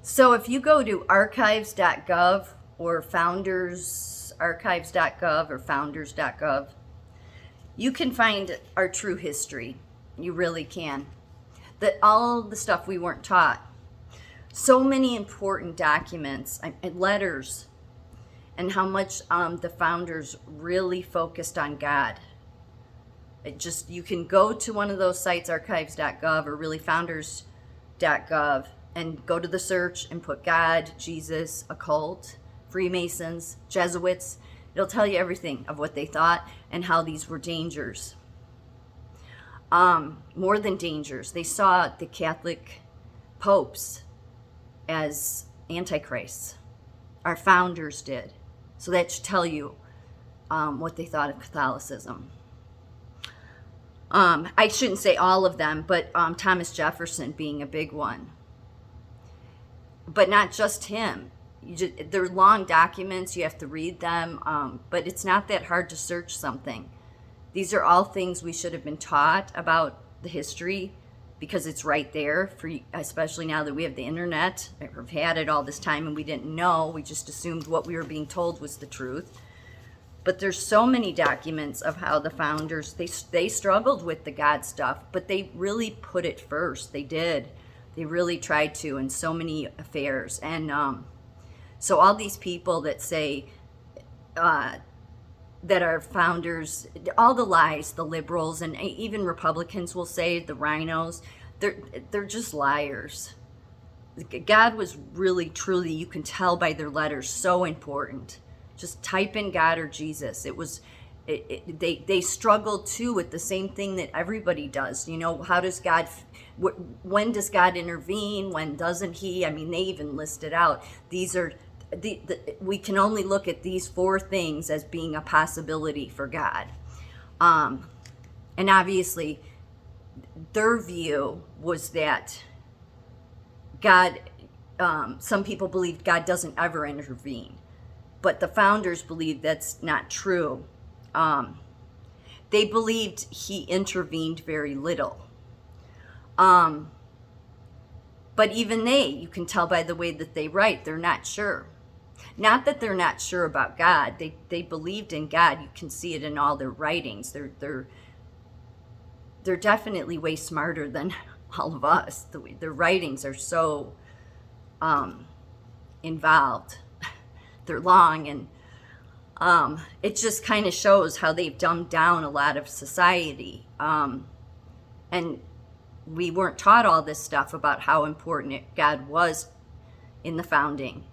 So if you go to archives.gov or foundersarchives.gov or founders.gov, you can find our true history. You really can. That all the stuff we weren't taught. So many important documents and letters, and how much the founders really focused on God. You can go to one of those sites, archives.gov or really founders.gov, and go to the search and put God, Jesus, occult, Freemasons, Jesuits. It'll tell you everything of what they thought and how these were dangers. More than dangers. They saw the Catholic popes as antichrists. Our founders did. So that should tell you what they thought of Catholicism. I shouldn't say all of them, but Thomas Jefferson being a big one. But not just him. They're long documents. You have to read them. But it's not that hard to search something. These are all things we should have been taught about the history, because it's right there, especially now that we have the internet. We've had it all this time and we didn't know. We just assumed what we were being told was the truth. But there's so many documents of how the founders, they struggled with the God stuff, but they really put it first. They did. They really tried to in so many affairs. And so all these people that say that are founders, all the lies, the liberals and even Republicans will say, the rhinos, they're just liars. God was really, truly, you can tell by their letters, so important. Just type in God or Jesus. They struggled too with the same thing that everybody does. You know, how does God, when does God intervene? When doesn't he? I mean, they even listed out. These are, we can only look at these four things as being a possibility for God. And obviously, their view was that God, some people believed God doesn't ever intervene. But the founders believed that's not true. They believed he intervened very little. But even you can tell by the way that they write, they're not sure. Not that they're not sure about God. They believed in God. You can see it in all their writings. They're definitely way smarter than all of us. Their writings are so involved. They're long, and it just kind of shows how they've dumbed down a lot of society. And we weren't taught all this stuff about how important God was in the founding.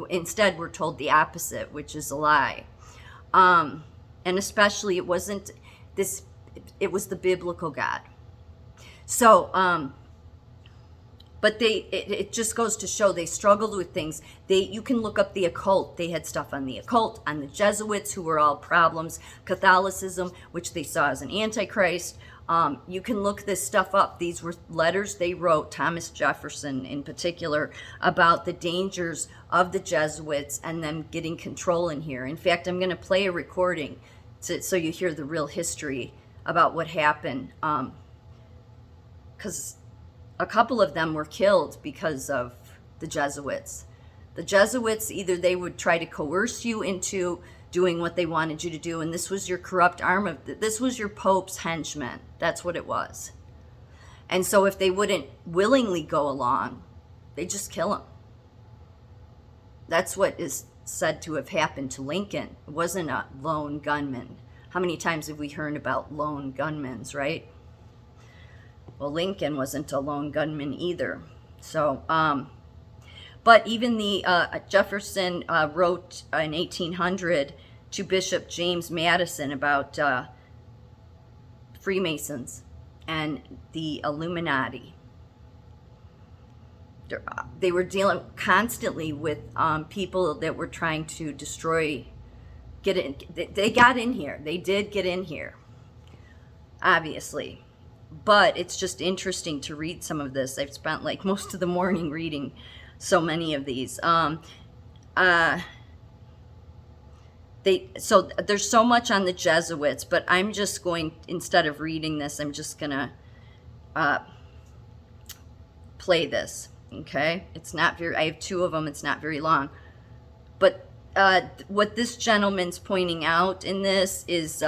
Instead, we're told the opposite, which is a lie. And especially, it was the biblical God. So, but it just goes to show they struggled with things. You can look up the occult. They had stuff on the occult, on the Jesuits, who were all problems, Catholicism, which they saw as an antichrist. You can look this stuff up. These were letters they wrote, Thomas Jefferson in particular, about the dangers of the Jesuits and them getting control in here. In fact, I'm going to play a recording so you hear the real history about what happened. Because a couple of them were killed because of the Jesuits. The Jesuits, either they would try to coerce you into doing what they wanted you to do, and this was your corrupt arm this was your Pope's henchmen. That's what it was. And so if they wouldn't willingly go along, they just kill them. That's what is said to have happened to Lincoln. It wasn't a lone gunman. How many times have we heard about lone gunmen, right? Well, Lincoln wasn't a lone gunman either. So, but even the Jefferson wrote in 1800 to Bishop James Madison about Freemasons and the Illuminati. They were dealing constantly with people that were trying to destroy. They got in here. They did get in here, obviously. But it's just interesting to read some of this. I've spent like most of the morning reading so many of these. So there's so much on the Jesuits, but I'm just going, instead of reading this, I'm just gonna play this. Okay, it's not very, I have two of them, it's not very long. But what this gentleman's pointing out in this is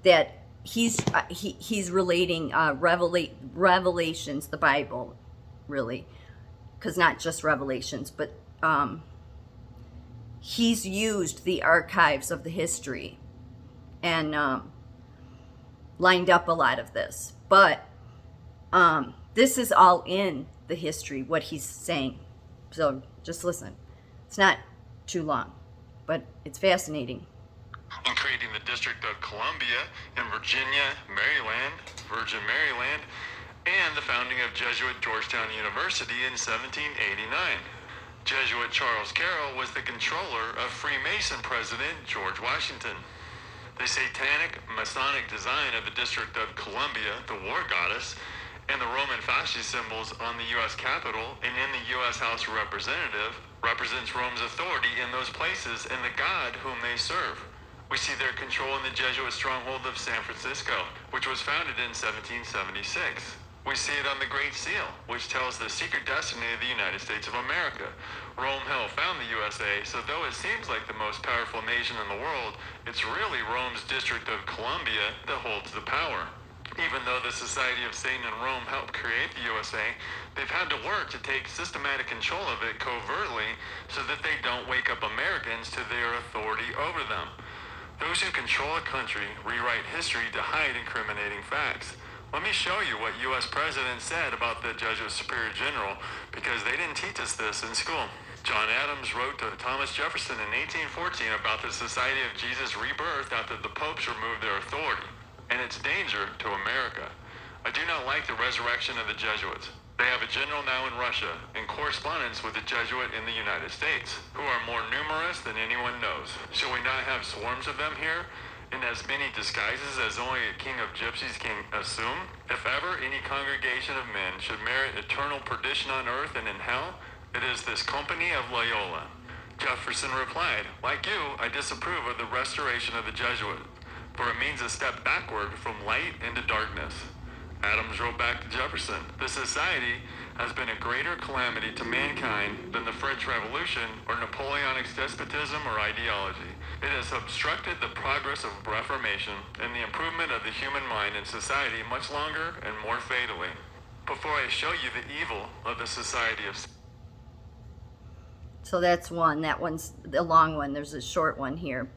that he's relating Revelations, the Bible, really, because not just Revelations, but he's used the archives of the history and lined up a lot of this. But this is all in the history, what he's saying. So just listen. It's not too long, but it's fascinating. In creating the District of Columbia in Virginia, Maryland, Virgin Maryland, and the founding of Jesuit Georgetown University in 1789. Jesuit Charles Carroll was the controller of Freemason President George Washington. The satanic Masonic design of the District of Columbia, the war goddess, and the Roman fascist symbols on the U.S. Capitol and in the U.S. House of Representatives represents Rome's authority in those places and the God whom they serve. We see their control in the Jesuit stronghold of San Francisco, which was founded in 1776. We see it on the Great Seal, which tells the secret destiny of the United States of America. Rome helped found the USA, so though it seems like the most powerful nation in the world, it's really Rome's District of Columbia that holds the power. Even though the Society of Satan and Rome helped create the USA, they've had to work to take systematic control of it covertly so that they don't wake up Americans to their authority over them. Those who control a country rewrite history to hide incriminating facts. Let me show you what U.S. President said about the Jesuit Superior General, because they didn't teach us this in school. John Adams wrote to Thomas Jefferson in 1814 about the Society of Jesus Rebirth after the popes removed their authority, and its danger to America. I do not like the resurrection of the Jesuits. They have a general now in Russia, in correspondence with a Jesuit in the United States, who are more numerous than anyone knows. Shall we not have swarms of them here, in as many disguises as only a king of gypsies can assume? If ever any congregation of men should merit eternal perdition on earth and in hell, it is this company of Loyola. Jefferson replied, like you, I disapprove of the restoration of the Jesuits, for it means a step backward from light into darkness. Adams wrote back to Jefferson, the society has been a greater calamity to mankind than the French Revolution or Napoleonic despotism or ideology. It has obstructed the progress of reformation and the improvement of the human mind and society much longer and more fatally. Before I show you the evil of the Society of... So that's one. That one's the long one. There's a short one here.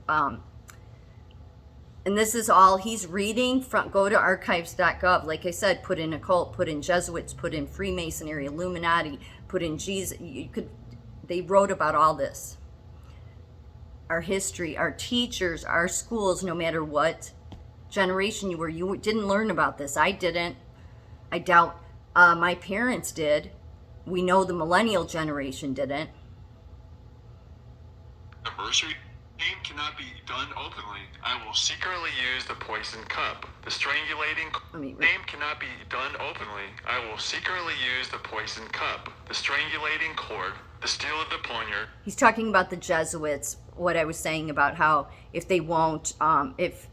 And this is all he's reading from. Go to archives.gov. Like I said, put in occult, put in Jesuits, put in Freemasonry, Illuminati, put in Jesus. They wrote about all this. Our history, our teachers, our schools, no matter what generation you were, you didn't learn about this. I didn't. I doubt my parents did. We know the millennial generation didn't. Anniversary name cannot be done openly. I will secretly use the poisoned cup. The strangulating name cannot be done openly. I will secretly use the poisoned cup. The strangulating cord. The steel of the poniard. He's talking about the Jesuits. What I was saying about how if they won't, if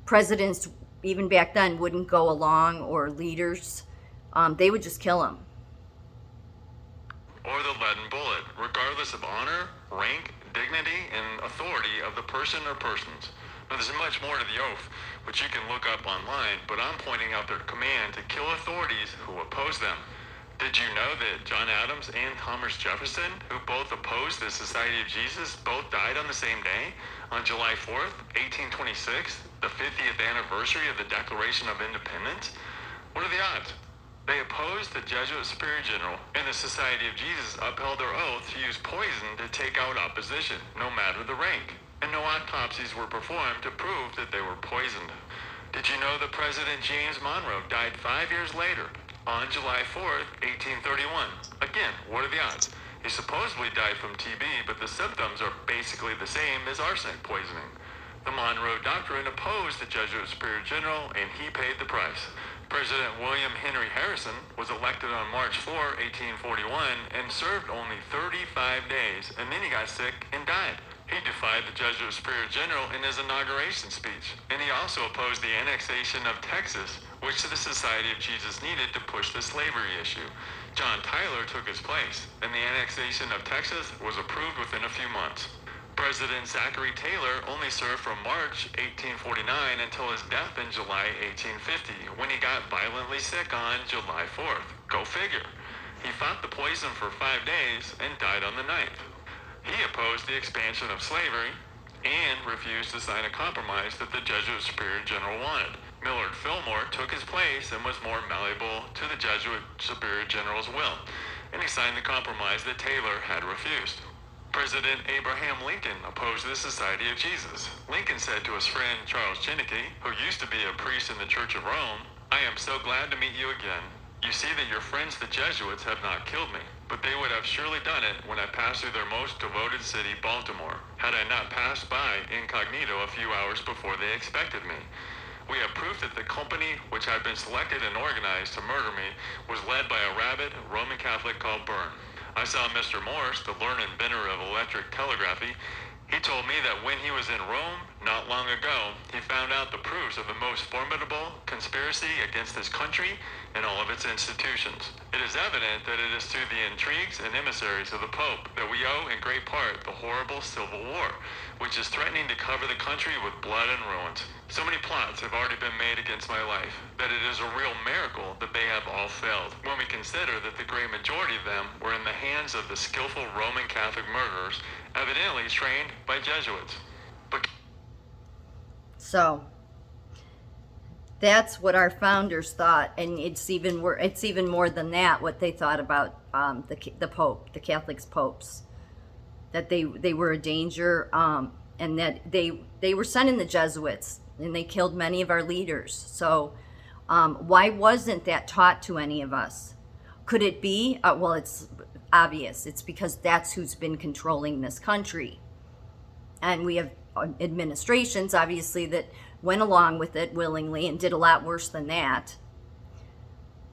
presidents even back then wouldn't go along, or leaders, they would just kill them. Or the leaden bullet, regardless of honor, rank, dignity, and authority of the person or persons. Now, there's much more to the oath, which you can look up online, but I'm pointing out their command to kill authorities who oppose them. Did you know that John Adams and Thomas Jefferson, who both opposed the Society of Jesus, both died on the same day, on July 4th, 1826, the 50th anniversary of the Declaration of Independence? What are the odds? They opposed the Jesuit Superior General, and the Society of Jesus upheld their oath to use poison to take out opposition, no matter the rank. And no autopsies were performed to prove that they were poisoned. Did you know that President James Monroe died 5 years later, on July 4th, 1831? Again, what are the odds? He supposedly died from TB, but the symptoms are basically the same as arsenic poisoning. The Monroe Doctrine opposed the Jesuit Superior General, and he paid the price. President William Henry Harrison was elected on March 4, 1841, and served only 35 days, and then he got sick and died. He defied the Jesuit superior general in his inauguration speech, and he also opposed the annexation of Texas, which the Society of Jesus needed to push the slavery issue. John Tyler took his place, and the annexation of Texas was approved within a few months. President Zachary Taylor only served from March 1849 until his death in July 1850, when he got violently sick on July 4th. Go figure. He fought the poison for 5 days and died on the 9th. He opposed the expansion of slavery and refused to sign a compromise that the Jesuit superior general wanted. Millard Fillmore took his place and was more malleable to the Jesuit superior general's will, and he signed the compromise that Taylor had refused. President Abraham Lincoln opposed the Society of Jesus. Lincoln said to his friend Charles Chinnicky, who used to be a priest in the Church of Rome, "I am so glad to meet you again. You see that your friends the Jesuits have not killed me, but they would have surely done it when I passed through their most devoted city, Baltimore, had I not passed by incognito a few hours before they expected me. We have proof that the company which had been selected and organized to murder me was led by a rabid Roman Catholic called Byrne. I saw Mr. Morse, the learned inventor of electric telegraphy. He told me that when he was in Rome, not long ago, he found out the proofs of the most formidable conspiracy against this country and all of its institutions. It is evident that it is to the intrigues and emissaries of the Pope that we owe in great part the horrible Civil War, which is threatening to cover the country with blood and ruins. So many plots have already been made against my life that it is a real miracle that they have all failed, when we consider that the great majority of them were in the hands of the skillful Roman Catholic murderers, evidently trained by Jesuits." But So that's what our founders thought, and it's even more than that what they thought about the Pope, the popes, that they were a danger, and that they were sending the Jesuits, and they killed many of our leaders. So why wasn't that taught to any of us? Could it be? Well, it's obvious. It's because that's who's been controlling this country, and we have administrations, obviously, that went along with it willingly and did a lot worse than that.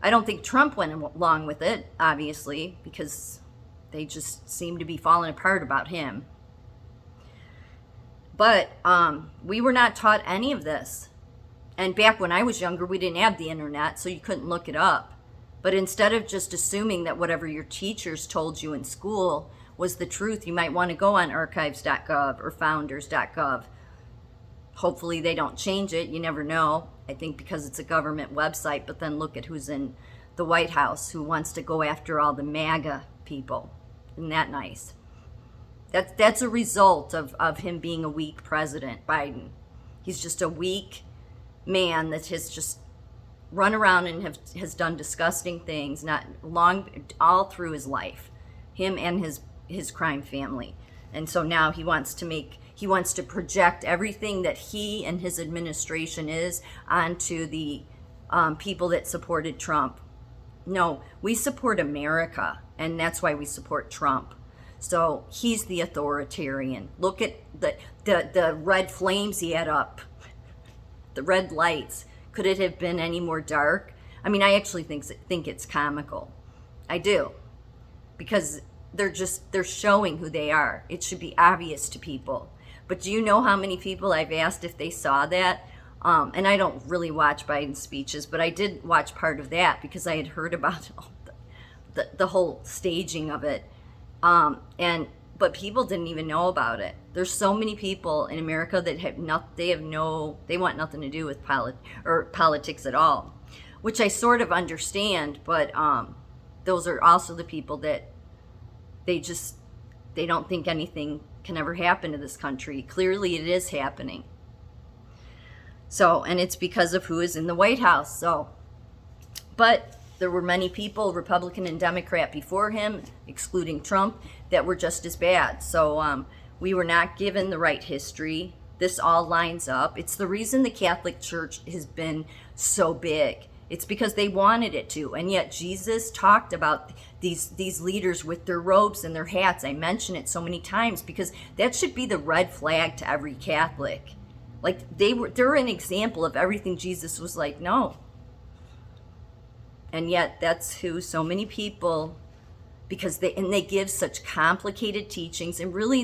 I don't think Trump went along with it, obviously, because they just seem to be falling apart about him. But we were not taught any of this. And back when I was younger, we didn't have the internet, so you couldn't look it up. But instead of just assuming that whatever your teachers told you in school was the truth, you might want to go on archives.gov or founders.gov. Hopefully they don't change it. You never know. I think because it's a government website, but then look at who's in the White House, who wants to go after all the MAGA people. Isn't that nice? That's a result of him being a weak president, Biden. He's just a weak man that has just run around and has done disgusting things not long all through his life, him and his crime family. And so now he wants to project everything that he and his administration is onto the people that supported Trump. No, we support America, and that's why we support Trump. So he's the authoritarian. Look at the red flames he had up, the red lights. Could it have been any more dark? I mean, I actually think it's comical. I do, because they're showing who they are. It should be obvious to people. But do you know how many people I've asked if they saw that? And I don't really watch Biden's speeches, but I did watch part of that because I had heard about the whole staging of it. But people didn't even know about it. There's so many people in America that they want nothing to do with politics at all, which I sort of understand. But those are also the people that they don't think anything can ever happen to this country. Clearly, it is happening. So, and it's because of who is in the White House. So, but there were many people, Republican and Democrat before him, excluding Trump, that were just as bad. So we were not given the right history. This all lines up. It's the reason the Catholic Church has been so big. It's because they wanted it to. And yet Jesus talked about these leaders with their robes and their hats. I mention it so many times because that should be the red flag to every Catholic. Like they're an example of everything Jesus was like, no. And yet that's who so many people, because they give such complicated teachings, and really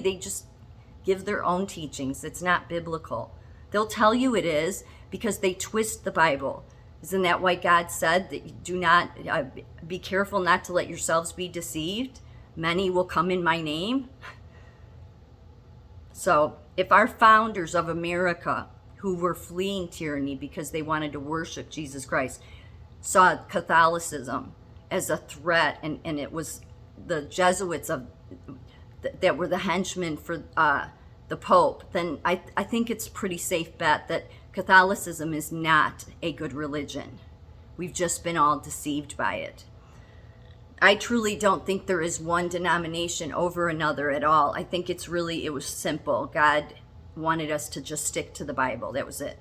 give their own teachings. It's not biblical. They'll tell you it is because they twist the Bible. Isn't that why God said that you do not, be careful not to let yourselves be deceived? Many will come in my name. So if our founders of America, who were fleeing tyranny because they wanted to worship Jesus Christ, saw Catholicism as a threat, and it was the Jesuits that were the henchmen for the Pope, then I think it's a pretty safe bet that Catholicism is not a good religion. We've just been all deceived by it. I truly don't think there is one denomination over another at all. I think it was simple. God wanted us to just stick to the Bible. That was it.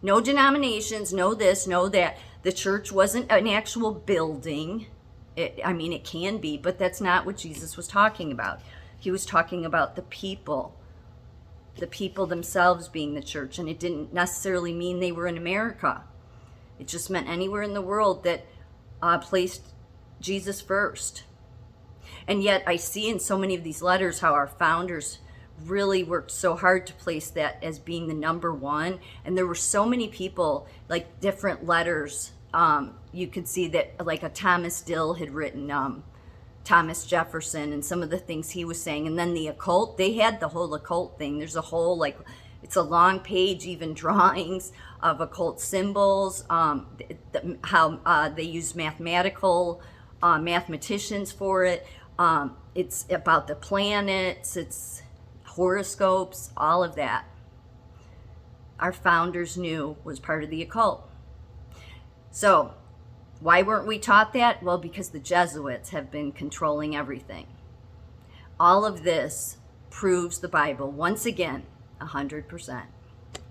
No denominations, no this, no that. The church wasn't an actual building. It can be, but that's not what Jesus was talking about. He was talking about the people themselves being the church, and it didn't necessarily mean they were in America. It just meant anywhere in the world that placed Jesus first. And yet I see in so many of these letters how our founders really worked so hard to place that as being the number one. And there were so many people, like different letters. You could see that, like a Thomas Dill had written Thomas Jefferson and some of the things he was saying. And then the occult, they had the whole occult thing. There's a whole, it's a long page, even drawings of occult symbols, how they use mathematicians for it. It's about the planets, it's horoscopes, all of that. Our founders knew was part of the occult. So, why weren't we taught that? Well, because the Jesuits have been controlling everything. All of this proves the Bible, once again, 100%.